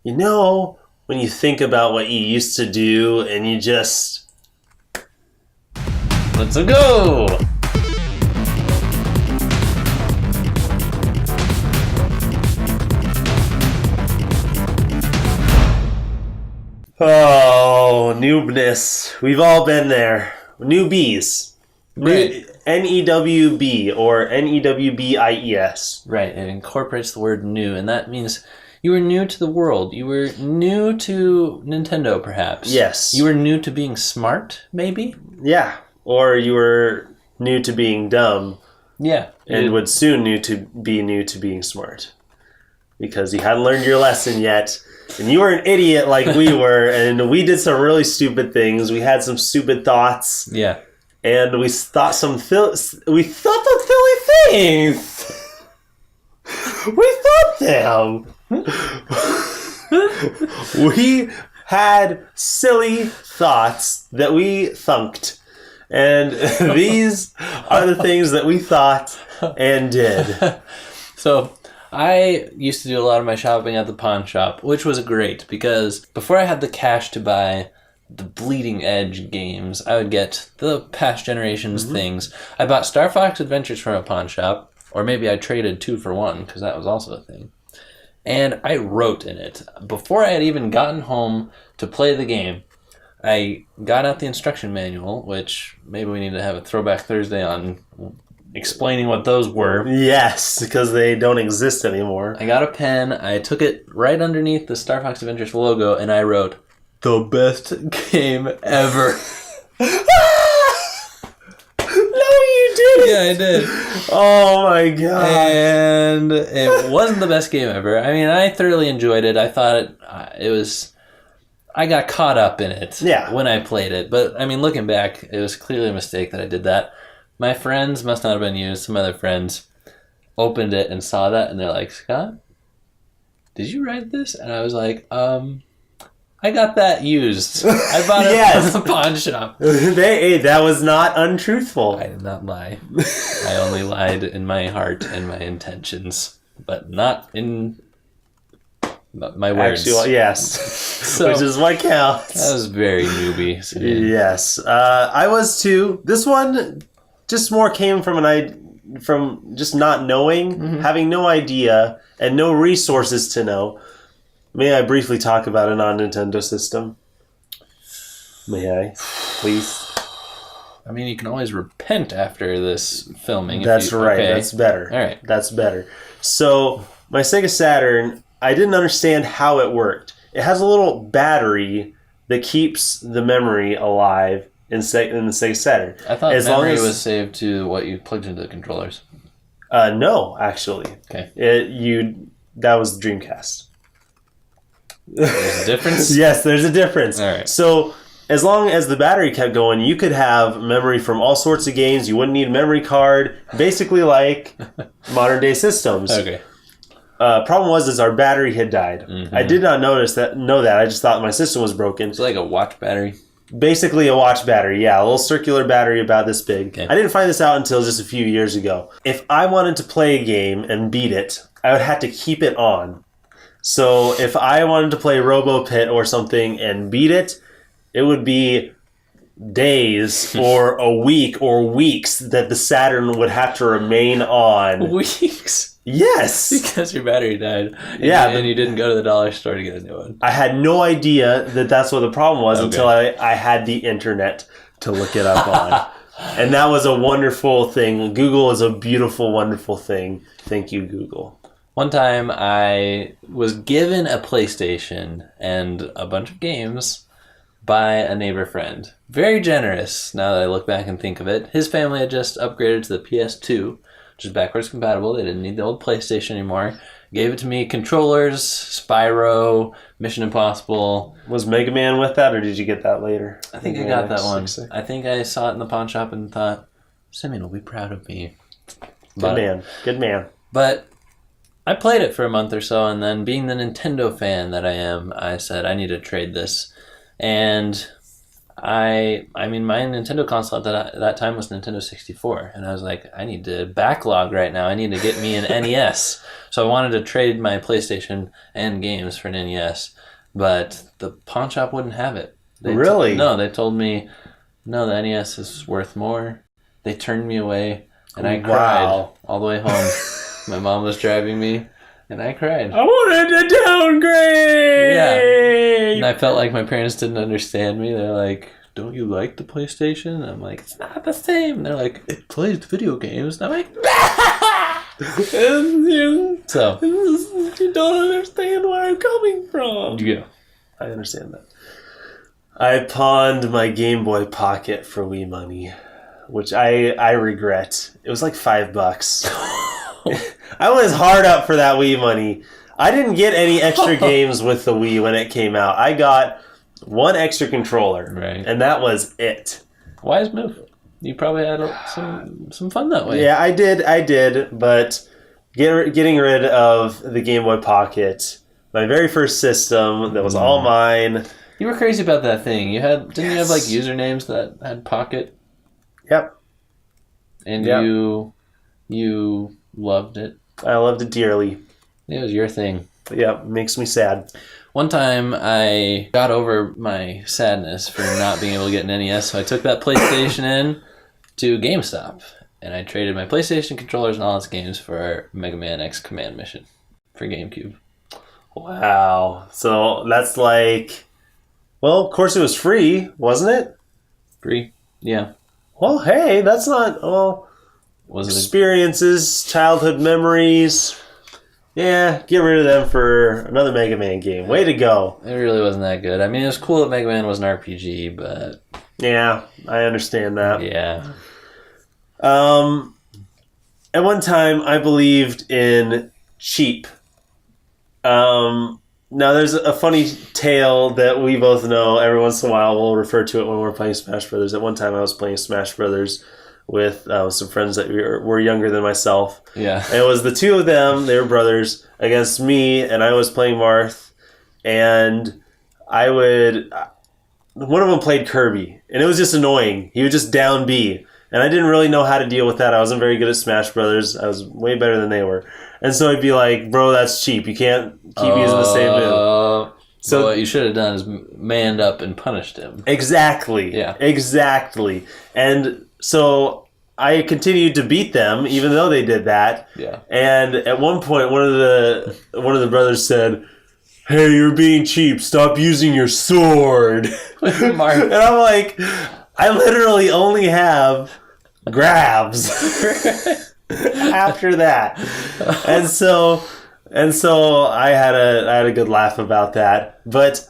You know, when you think about what you used to do and you just... Let's go! Oh, noobness. We've all been there. Newbies. Right. N-E-W-B or N-E-W-B-I-E-S. Right, it incorporates the word new, and that means you were new to the world. You were new to Nintendo, perhaps. Yes. You were new to being smart, maybe? Yeah. Or you were new to being dumb. Yeah. And would soon new to being smart. Because you hadn't learned your lesson yet. And you were an idiot like we were, and we did some really stupid things. We had some stupid thoughts. Yeah. And we thought some silly things. We thought them. We had silly thoughts that we thunked. And these are the things that we thought and did. So I used to do a lot of my shopping at the pawn shop, which was great because before I had the cash to buy the bleeding edge games, I would get the past generations things. I bought Star Fox Adventures from a pawn shop, or maybe I traded 2 for 1 because that was also a thing. And I wrote in it. Before I had even gotten home to play the game, I got out the instruction manual, which maybe we need to have a Throwback Thursday on explaining what those were. Yes, because they don't exist anymore. I got a pen, I took it right underneath the Star Fox Adventures logo, and I wrote, "The best game ever." No, you didn't. Yeah, I did. Oh my god. And it wasn't the best game ever. I mean, I thoroughly enjoyed it. I thought it was... I got caught up in it when I played it. But, I mean, looking back, it was clearly a mistake that I did that. My friends must not have been used. Some other friends opened it and saw that, and they're like, "Scott, did you write this?" And I was like, I got that used. I bought it from the pawn shop. That was not untruthful. I did not lie. I only lied in my heart and my intentions, but not in my words. Actually, yes. So, which is what counts. That was very newbie. So yes. I was too. This one just more came from just not knowing, having no idea, and no resources to know. May I briefly talk about a non-Nintendo system? May I? Please? I mean, you can always repent after this filming. That's right. Okay. That's better. All right. That's better. So, my Sega Saturn, I didn't understand how it worked. It has a little battery that keeps the memory alive in the Sega Saturn. I thought memory was saved to what you plugged into the controllers. No, actually. Okay. That was the Dreamcast. There's a difference? Yes, there's a difference. All right. So, as long as the battery kept going, you could have memory from all sorts of games. You wouldn't need a memory card. Basically like modern day systems. Okay. Problem was our battery had died. I did not know that. I just thought my system was broken. It's like a watch battery. Basically a watch battery, yeah. A little circular battery about this big. Okay. I didn't find this out until just a few years ago. If I wanted to play a game and beat it, I would have to keep it on. So if I wanted to play Robo Pit or something and beat it, it would be days or a week or weeks that the Saturn would have to remain on. Weeks? Yes! Because your battery died. And you didn't go to the dollar store to get a new one. I had no idea that that's what the problem was until I had the internet to look it up on. And that was a wonderful thing. Google is a beautiful, wonderful thing. Thank you, Google. One time I was given a PlayStation and a bunch of games by a neighbor friend. Very generous now that I look back and think of it. His family had just upgraded to the PS2, which is backwards compatible. They didn't need the old PlayStation anymore. Gave it to me. Controllers, Spyro, Mission Impossible. Was Mega Man with that, or did you get that later? I think I got that one. I think I saw it in the pawn shop and thought, Simeon will be proud of me. Good man. But I played it for a month or so, and then being the Nintendo fan that I am, I said, I need to trade this. And I mean, my Nintendo console at that time was Nintendo 64, and I was like, I need to backlog right now. I need to get me an NES. So I wanted to trade my PlayStation and games for an NES, but the pawn shop wouldn't have it. Really? No, they told me, no, the NES is worth more. They turned me away, and I cried all the way home. My mom was driving me, and I cried. I wanted to downgrade! Yeah. And I felt like my parents didn't understand me. They're like, don't you like the PlayStation? And I'm like, it's not the same. And they're like, it plays video games. And I'm like, so. You don't understand where I'm coming from. Yeah. I understand that. I pawned my Game Boy Pocket for Wii money, which I regret. It was like $5. I was hard up for that Wii money. I didn't get any extra games with the Wii when it came out. I got one extra controller, right, and that was it. Wise move. You probably had some fun that way. Yeah, I did, but getting rid of the Game Boy Pocket, my very first system that was all mine. You were crazy about that thing. Didn't you have like usernames that had Pocket? Yep. And you loved it. I loved it dearly. It was your thing. Yeah, makes me sad. One time I got over my sadness for not being able to get an NES, so I took that PlayStation in to GameStop, and I traded my PlayStation controllers and all its games for Mega Man X Command Mission for GameCube. Wow. So that's like, well, of course it was free, wasn't it? Free? Yeah. Well, hey, that's not, well, Was it experiences, childhood memories. Yeah, get rid of them for another Mega Man game. Way to go. It really wasn't that good. I mean, it was cool that Mega Man was an RPG, but... Yeah, I understand that. Yeah. At one time, I believed in cheap. Now, there's a funny tale that we both know. Every once in a while, we'll refer to it when we're playing Smash Brothers. At one time, I was playing Smash Brothers with some friends that were younger than myself. Yeah. And it was the two of them, they were brothers, against me, and I was playing Marth. And one of them played Kirby, and it was just annoying. He would just down B. And I didn't really know how to deal with that. I wasn't very good at Smash Brothers. I was way better than they were. And so I'd be like, bro, that's cheap. You can't keep using the same move. So what you should have done is manned up and punished him. Exactly. Yeah. Exactly. And so I continued to beat them, even though they did that. Yeah. And at one point, one of the brothers said, "Hey, you're being cheap. Stop using your sword." And I'm like, I literally only have grabs after that. And so I had a good laugh about that. But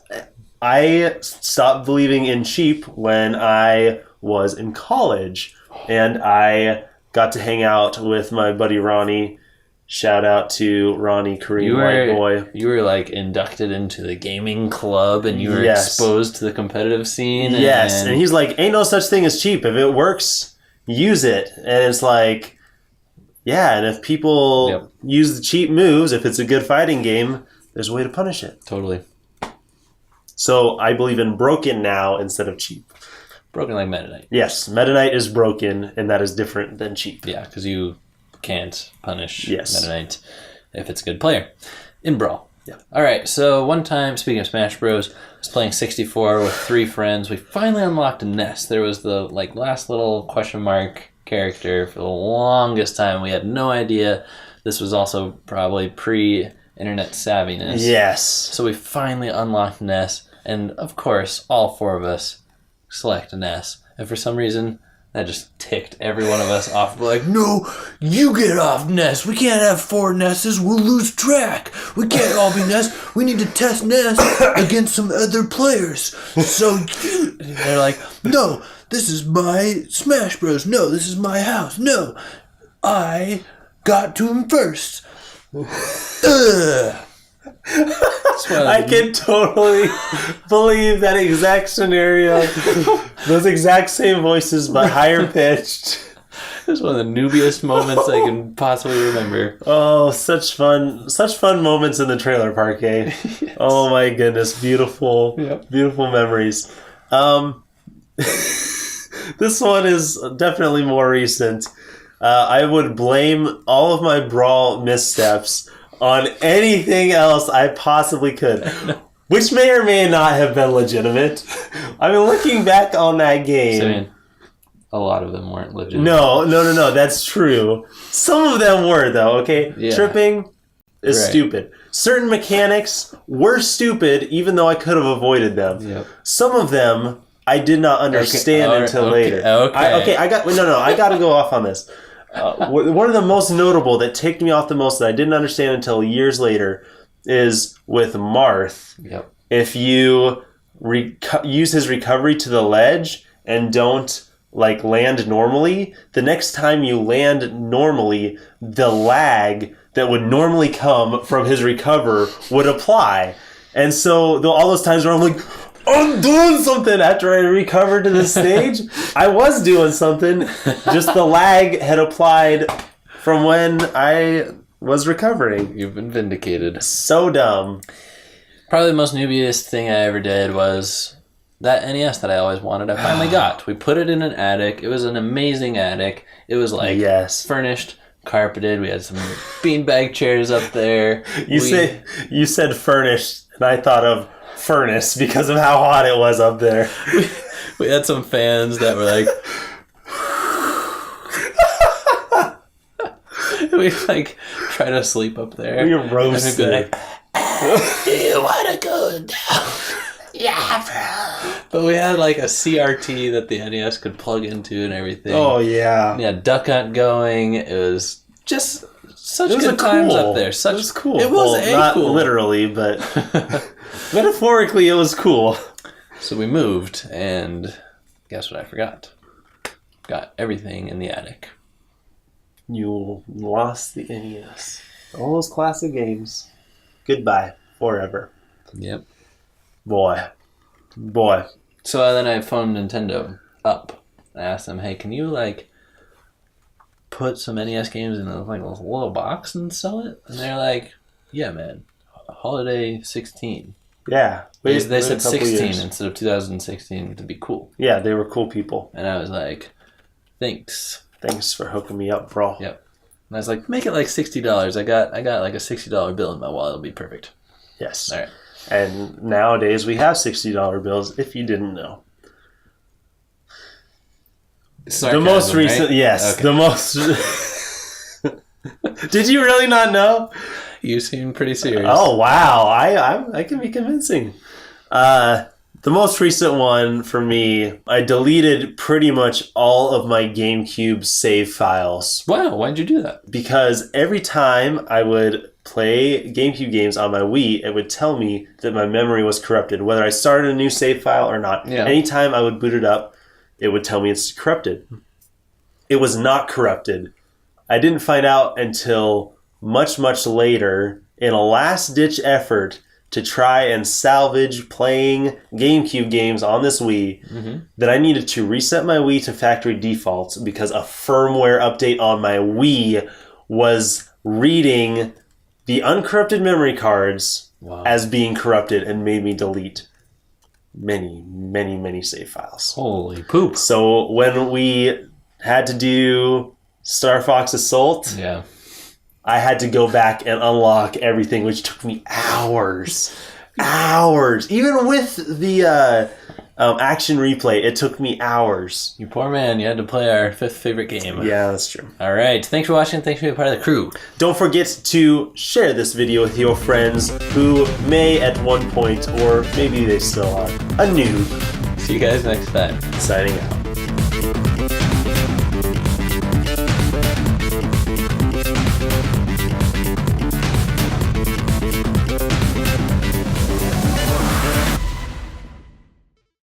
I stopped believing in cheap when I was in college, and I got to hang out with my buddy Ronnie. Shout out to Ronnie, Korean white boy. You were like inducted into the gaming club, and you were exposed to the competitive scene. Yes, and he's like, ain't no such thing as cheap. If it works, use it. And it's like, yeah, and if people use the cheap moves, if it's a good fighting game, there's a way to punish it. Totally. So I believe in broken now instead of cheap. Broken like Meta Knight. Yes, Meta Knight is broken, and that is different than cheap. Yeah, because you can't punish Yes. Meta Knight if it's a good player in Brawl. Yeah. All right, so one time, speaking of Smash Bros, I was playing 64 with 3 friends. We finally unlocked a nest. There was the last little question mark character for the longest time. We had no idea. This was also probably pre-internet savviness. Yes. So we finally unlocked Ness, and of course, all 4 of us select a Ness. And for some reason, that just ticked every one of us off. We're like, no, you get off Ness. We can't have 4 Nesses. We'll lose track. We can't all be Ness. We need to test Ness against some other players. So they're like, no, this is my Smash Bros. No, this is my house. No, I got to him first. I can totally believe that exact scenario. Those exact same voices, but higher pitched. It was one of the noobiest moments I can possibly remember. Oh, such fun moments in the trailer park, eh? Yes. Oh my goodness, beautiful memories. This one is definitely more recent. I would blame all of my brawl missteps on anything else I possibly could, which may or may not have been legitimate. I mean, looking back on that game... So, I mean, a lot of them weren't legitimate. No, that's true. Some of them were, though, okay? Yeah. Tripping is Right. stupid. Certain mechanics were stupid, even though I could have avoided them. Yep. Some of them I did not understand until later. Okay. I got to go off on this. One of the most notable that ticked me off the most that I didn't understand until years later is with Marth. Yep. If you use his recovery to the ledge and don't land normally, the next time you land normally, the lag that would normally come from his recover would apply. And so all those times where I'm like, I'm doing something after I recovered to the stage, I was doing something, just the lag had applied from when I was recovering. You've been vindicated. So dumb. Probably the most newbiest thing I ever did was that NES that I always wanted. I finally got. We put it in an attic. It was an amazing attic. It was furnished, carpeted. We had some beanbag chairs up there. You said furnished, and I thought of furnace because of how hot it was up there. We had some fans that were like... we try to sleep up there. We were roasted. Do you want to go down? Yeah, bro. But we had a CRT that the NES could plug into and everything. Oh, yeah. Yeah, Duck Hunt going. It was just such good times up there. It was cool. It was not cool. Literally, but metaphorically, it was cool. So we moved, and guess what I forgot? Got everything in the attic. You lost the NES. All those classic games. Goodbye. Forever. Yep. Boy. So then I phoned Nintendo up. I asked them, hey, can you, put some NES games in a little box and sell it? And they're like, yeah, man. Holiday 16. Yeah. They said 16 instead of 2016 to be cool. Yeah, they were cool people. And I was like, thanks. Thanks for hooking me up, bro. Yep. And I was like, make it $60. I got a $60 bill in my wallet. It'll be perfect. Yes. All right. And nowadays we have $60 bills, if you didn't know. Sarcasm, the most recent, right? yes. Okay. The most... Did you really not know? You seem pretty serious. Oh, wow. I can be convincing. The most recent one for me, I deleted pretty much all of my GameCube save files. Wow, why'd you do that? Because every time I would play GameCube games on my Wii, it would tell me that my memory was corrupted, whether I started a new save file or not. Yeah. Anytime I would boot it up, it would tell me it's corrupted. It was not corrupted. I didn't find out until much, much later in a last-ditch effort to try and salvage playing GameCube games on this Wii, that I needed to reset my Wii to factory defaults because a firmware update on my Wii was reading the uncorrupted memory cards as being corrupted and made me delete many, many, many save files. Holy poop. So when we had to do Star Fox Assault... Yeah. I had to go back and unlock everything, which took me hours. Even with the action replay, it took me hours. You poor man, you had to play our 5th favorite game. Yeah, that's true. All right, thanks for watching. Thanks for being part of the crew. Don't forget to share this video with your friends who may at one point, or maybe they still are, a noob. See you guys next time. Signing out.